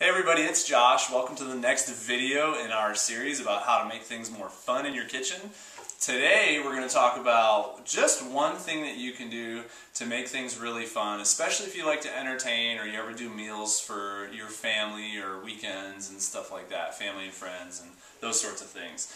Hey everybody, it's Josh. Welcome to the next video in our series about how to make things more fun in your kitchen. Today we're going to talk about just one thing that you can do to make things really fun, especially if you like to entertain or you ever do meals for your family or weekends and stuff like that, family and friends and those sorts of things.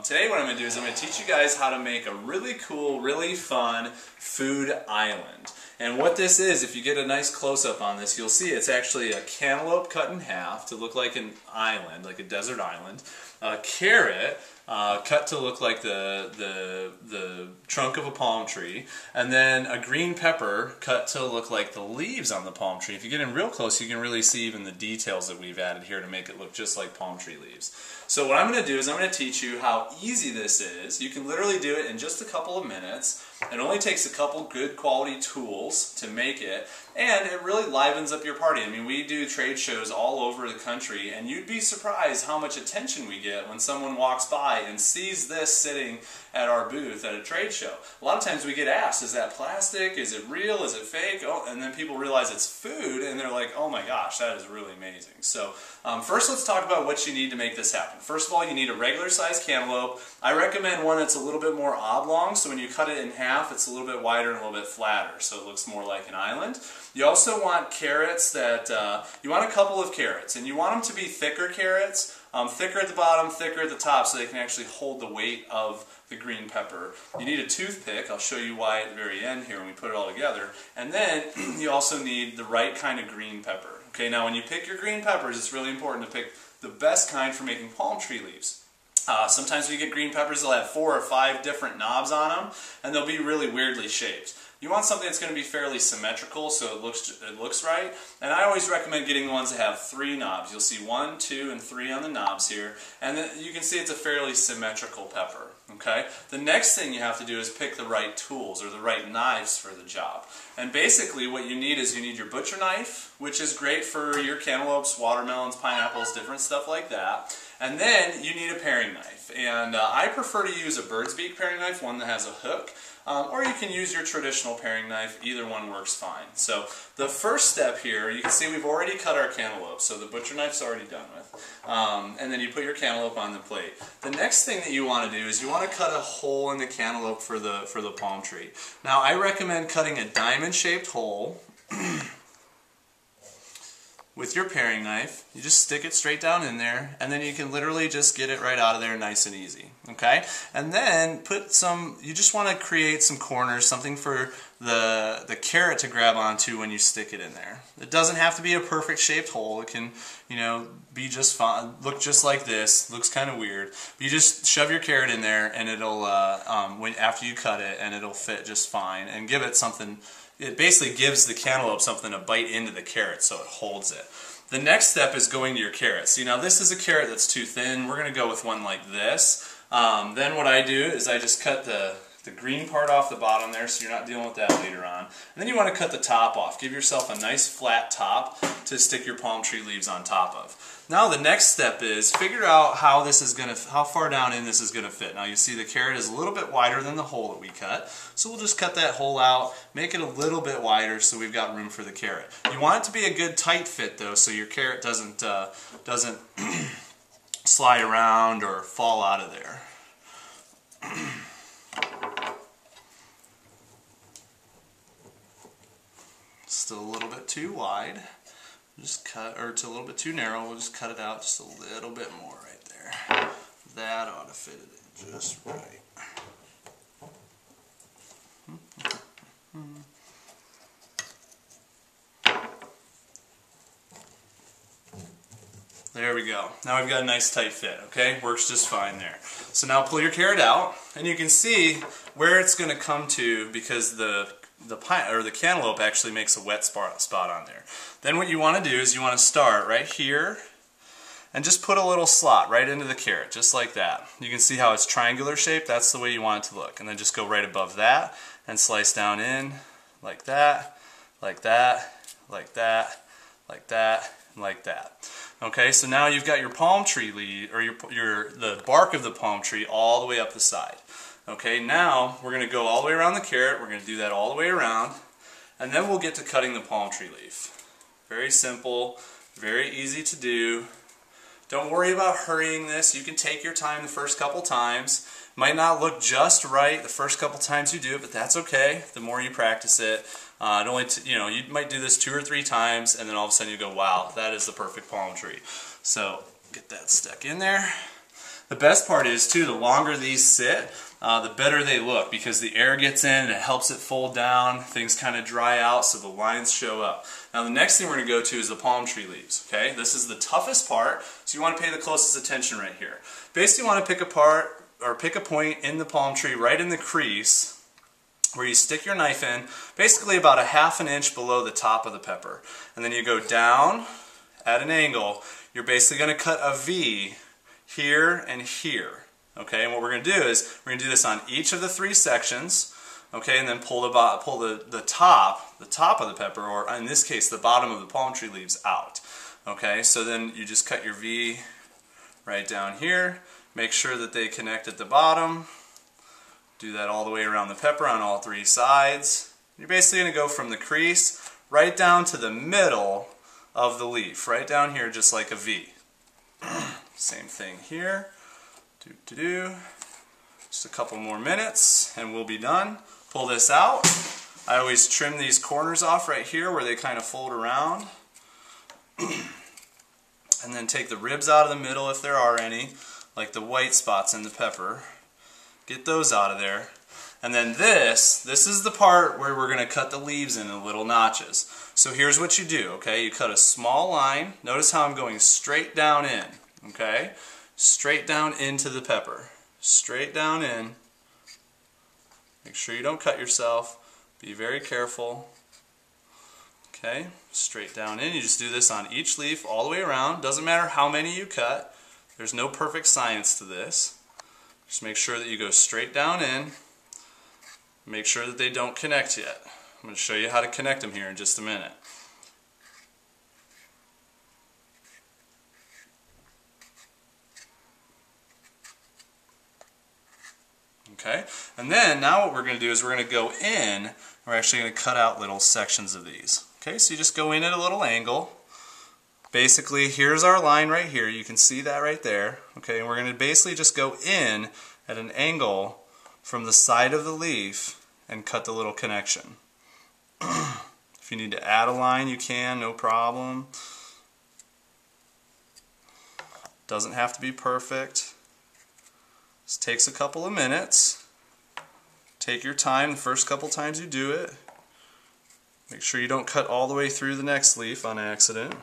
Today what I'm going to do is I'm going to teach you guys how to make a really cool, really fun food island. And what this is, if you get a nice close-up on this, you'll see it's actually a cantaloupe cut in half to look like an island, like a desert island, a carrot cut to look like the trunk of a palm tree, and then a green pepper cut to look like the leaves on the palm tree. If you get in real close, you can really see even the details that we've added here to make it look just like palm tree leaves. So what I'm going to do is I'm going to teach you how easy this is. You can literally do it in just a couple of minutes. It only takes a couple good quality tools to make it, and it really livens up your party. I mean, we do trade shows all over the country, and you'd be surprised how much attention we get when someone walks by and sees this sitting at our booth at a trade show. A lot of times we get asked, is that plastic? Is it real? Is it fake? Oh, and then people realize it's food, and they're like, oh my gosh, that is really amazing. So first let's talk about what you need to make this happen. First of all, you need a regular sized cantaloupe. I recommend one that's a little bit more oblong, so when you cut it in half, it's a little bit wider and a little bit flatter, so it looks more like an island. You also want carrots that, you want a couple of carrots, and you want them to be thicker carrots, thicker at the bottom, thicker at the top, so they can actually hold the weight of the green pepper. You need a toothpick. I'll show you why at the very end here when we put it all together. And then you also need the right kind of green pepper. Okay, now when you pick your green peppers, it's really important to pick the best kind for making palm tree leaves. Sometimes when you get green peppers, they'll have 4 or 5 different knobs on them, and they'll be really weirdly shaped. You want something that's going to be fairly symmetrical so it looks right, and I always recommend getting the ones that have 3 knobs. You'll see 1, 2, and 3 on the knobs here, and then you can see it's a fairly symmetrical pepper. Okay? The next thing you have to do is pick the right tools or the right knives for the job. And basically what you need is you need your butcher knife, which is great for your cantaloupes, watermelons, pineapples, different stuff like that. And then you need a paring knife. And I prefer to use a bird's beak paring knife, one that has a hook. Or you can use your traditional paring knife. Either one works fine. So the first step here, you can see we've already cut our cantaloupe, so the butcher knife's already done with. And then you put your cantaloupe on the plate. The next thing that you want to do is you want to cut a hole in the cantaloupe for the palm tree. Now I recommend cutting a diamond-shaped hole with your paring knife. You just stick it straight down in there, and then you can literally just get it right out of there nice and easy. Okay? And then you just want to create some corners, something for the carrot to grab onto when you stick it in there. It doesn't have to be a perfect shaped hole. It can, be just fine, look just like this. Looks kind of weird. But you just shove your carrot in there, and it'll after you cut it, and it'll fit just fine, and give it something. It basically gives the cantaloupe something to bite into the carrot so it holds it. The next step is going to your carrot. See, now this is a carrot that's too thin. We're going to go with one like this. Then what I do is I just cut the green part off the bottom there so you're not dealing with that later on. And then you want to cut the top off. Give yourself a nice flat top to stick your palm tree leaves on top of. Now the next step is figure out how far down in this is going to fit. Now you see the carrot is a little bit wider than the hole that we cut, so we'll just cut that hole out, make it a little bit wider so we've got room for the carrot. You want it to be a good tight fit though, so your carrot doesn't slide around or fall out of there. Still a little bit too wide. Just cut, or it's a little bit too narrow. We'll just cut it out just a little bit more right there. That ought to fit it in just right. There we go. Now we've got a nice tight fit, okay? Works just fine there. So now pull your carrot out, and you can see where it's going to come to because the cantaloupe actually makes a wet spot on there. Then what you want to do is you want to start right here and just put a little slot right into the carrot, just like that. You can see how it's triangular shaped. That's the way you want it to look. And then just go right above that and slice down in like that, like that, like that, like that, and like that. Okay, so now you've got your palm tree leaf, or the bark of the palm tree all the way up the side. Okay, now we're going to go all the way around the carrot. We're going to do that all the way around, and then we'll get to cutting the palm tree leaf. Very simple, Very easy to do. Don't worry about hurrying this. You can take your time the first couple times. Might not look just right the first couple times you do it, but that's okay. The more you practice it, you might do this 2 or 3 times, and then all of a sudden you go, wow, that is the perfect palm tree. So get that stuck in there. The best part is too, the longer these sit, the better they look, because the air gets in and it helps it fold down. Things kind of dry out so the lines show up. Now the next thing we're going to go to is the palm tree leaves. Okay, this is the toughest part, so you want to pay the closest attention right here. Basically, you want to pick a point in the palm tree right in the crease where you stick your knife in, basically about a ½ inch below the top of the pepper, and then you go down at an angle. You're basically going to cut a V here and here. Okay, and what we're going to do is we're going to do this on each of the 3 sections. Okay, and then pull the top of the pepper, or in this case the bottom of the palm tree leaves, out. Okay, so then you just cut your V right down here. Make sure that they connect at the bottom. Do that all the way around the pepper on all 3 sides. You're basically going to go from the crease right down to the middle of the leaf, right down here, just like a V. Same thing here. Just a couple more minutes and we'll be done. Pull this out. I always trim these corners off right here where they kind of fold around. And then take the ribs out of the middle if there are any, like the white spots in the pepper. Get those out of there. And then this is the part where we're going to cut the leaves in little notches. So here's what you do, okay? You cut a small line. Notice how I'm going straight down in, okay? Straight down into the pepper. Straight down in. Make sure you don't cut yourself. Be very careful. Okay, straight down in. You just do this on each leaf all the way around. Doesn't matter how many you cut. There's no perfect science to this. Just make sure that you go straight down in. Make sure that they don't connect yet. I'm going to show you how to connect them here in just a minute. Okay, and then now what we're going to do is we're going to go in. We're actually going to cut out little sections of these. Okay, so you just go in at a little angle. Basically, here's our line right here. You can see that right there. Okay, and we're going to basically just go in at an angle from the side of the leaf and cut the little connection. If you need to add a line, you can, no problem. Doesn't have to be perfect. This takes a couple of minutes. Take your time the first couple times you do it. Make sure you don't cut all the way through the next leaf on accident.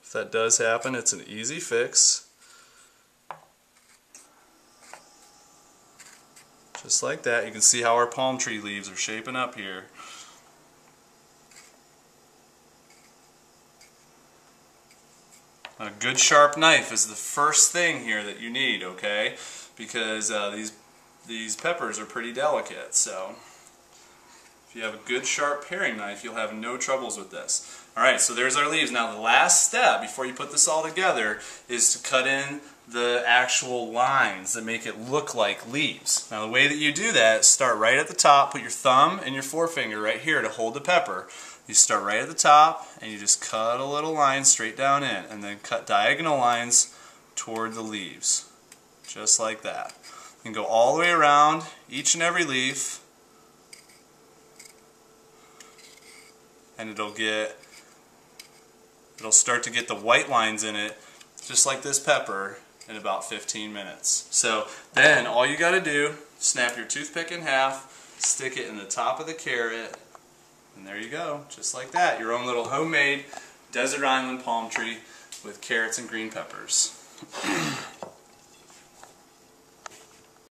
If that does happen, it's an easy fix. Just like that. You can see how our palm tree leaves are shaping up here. A good sharp knife is the first thing here that you need, okay? Because these peppers are pretty delicate, so if you have a good sharp paring knife, you'll have no troubles with this. Alright, so there's our leaves. Now the last step before you put this all together is to cut in the actual lines that make it look like leaves. Now the way that you do that, start right at the top, put your thumb and your forefinger right here to hold the pepper. You start right at the top and you just cut a little line straight down in, and then cut diagonal lines toward the leaves. Just like that. You can go all the way around each and every leaf, and it'll start to get the white lines in it, just like this pepper, in about 15 minutes. So then all you got to do, snap your toothpick in half, stick it in the top of the carrot, and there you go, just like that. Your own little homemade desert island palm tree with carrots and green peppers.